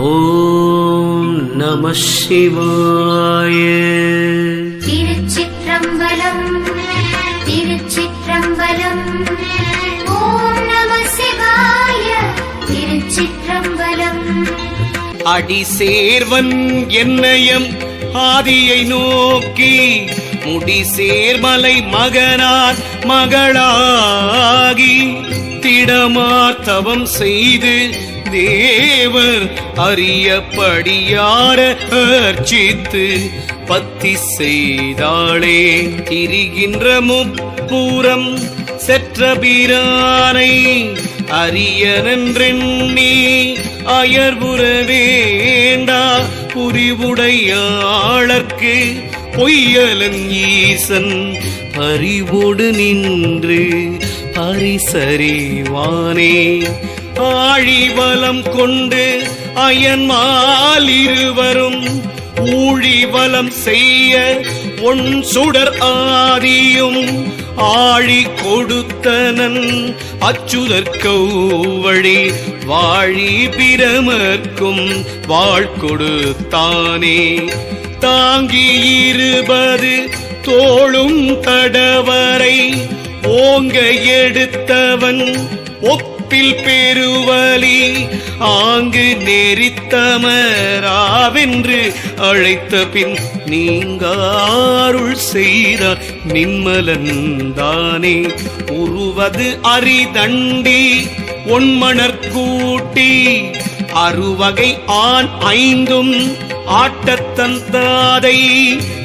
ஓம் நம சிவாய. திருச்சிற்றம்பலம் திருச்சிற்றம்பலம். ஓம் நம சிவாய. திருச்சிற்றம்பலம். அடி சேர்வன் என்னையம் ஆதியை நோக்கி முடி சேர்மலை மகனார் மகளாகி திடமார் தவம் செய்து தேவர் அறியப்படியார அர்ச்சித்து பத்தி செய்தாளே. திரிகின்ற முப்புறம் செற்றபிரானை அரியனென்றெண்ணி அயர்வுற வேண்டா புரிவுடையாளர்க்கு பொய்யலன் ஈசன் பறிவோடு நின்று பரிசறிவானே. ஆழிவலம் கொண்டு அயன்மால் இருவரும் ஊழிவலம் செய்ய ஒன் சுடர் ஆதியும் ஆழி கொடுத்தனன் அச்சுதற்கௌவழி வாழி பிரமர்க்கும் வாழ் கொடுத்தானே. தாங்கி 20 தோளும் தடவரை ஓங்க எடுத்தவன் ஒப்பில் பெருவலி ஆங்கு நெறித்தமராவென்று அழைத்த பின் நீங்காருள் செய்தார் நின்மலந்தானே. உருவது அரிதண்டி ஒன்மணற்கூட்டி அறுவகை ஆண் 5ம் ஆட்டத்தந்தாதை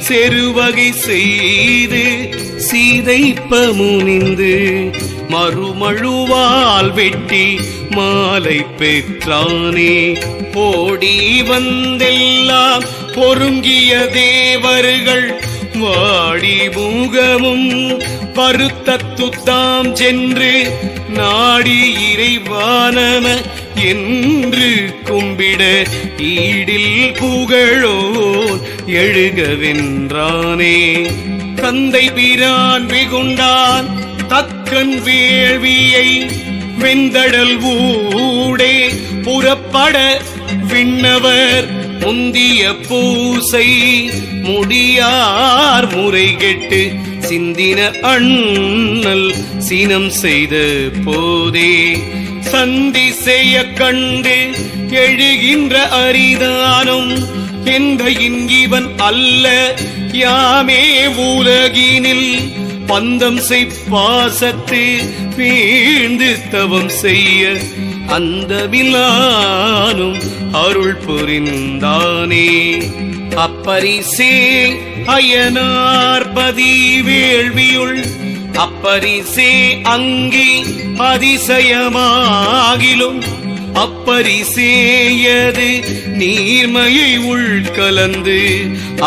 செருவகை செய்து சீதைப்ப முனிந்து மறுமழுவால் வெட்டி மாலை பெற்றானே. ஓடி வந்தெல்லாம் பொருங்கிய தேவர்கள் வாடி முகமும் பருத்தத்துத்தாம் சென்று நாடி இறைவானம என்று கும்பிட ஈடில் புகழோர் எழுகவென்றானே. தந்தை பிரான் வெகுண்டான் தக்கன் வேள்வியை வெந்தடல் ஊடே புறப்பட விண்ணவர் முந்திய பூசை முடியார் முறை கெட்டு சிந்தின அண்ணல் சீனம் செய்த போதே. சந்தி செய்ய கண்டு எழுகின்ற அரிதானும் எந்தையின் இவன் அல்ல யாமே உலகினில் பந்தம் செய்பாசத்து வீழ்ந்து தவம் செய்ய அந்த விலானும் அருள் புரிந்தானே. அப்பரிசே அயனார்பதி வேள்வியுள் அப்பரிசே அங்கி அதிசயமாகிலும் அப்பரிசேயது நீர்மையை உள்கலந்து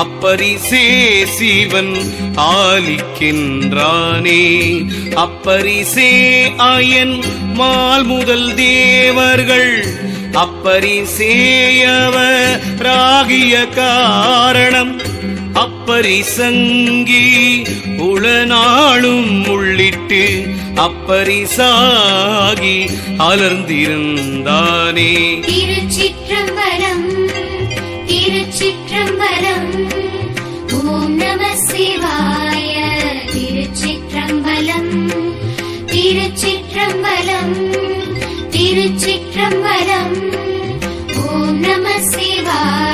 அப்பரிசே சிவன் ஆலிக்கின்றானே. அப்பரிசே அயன் மால் முதல் தேவர்கள் அப்பரிசேயவராகிய காரணம் அப்பரிசங்கி உளநாளும் உள்ளிட்டு அப்பரிசாகி அலர்ந்திருந்தானே. திருச்சிற்றம்பலம் திருச்சிற்றம்பலம். ஓம் நம சிவாய. திருச்சிற்றம்பலம் திருச்சிற்றம்பலம் திருச்சிற்றம்பலம். ஓம் நம சிவாய.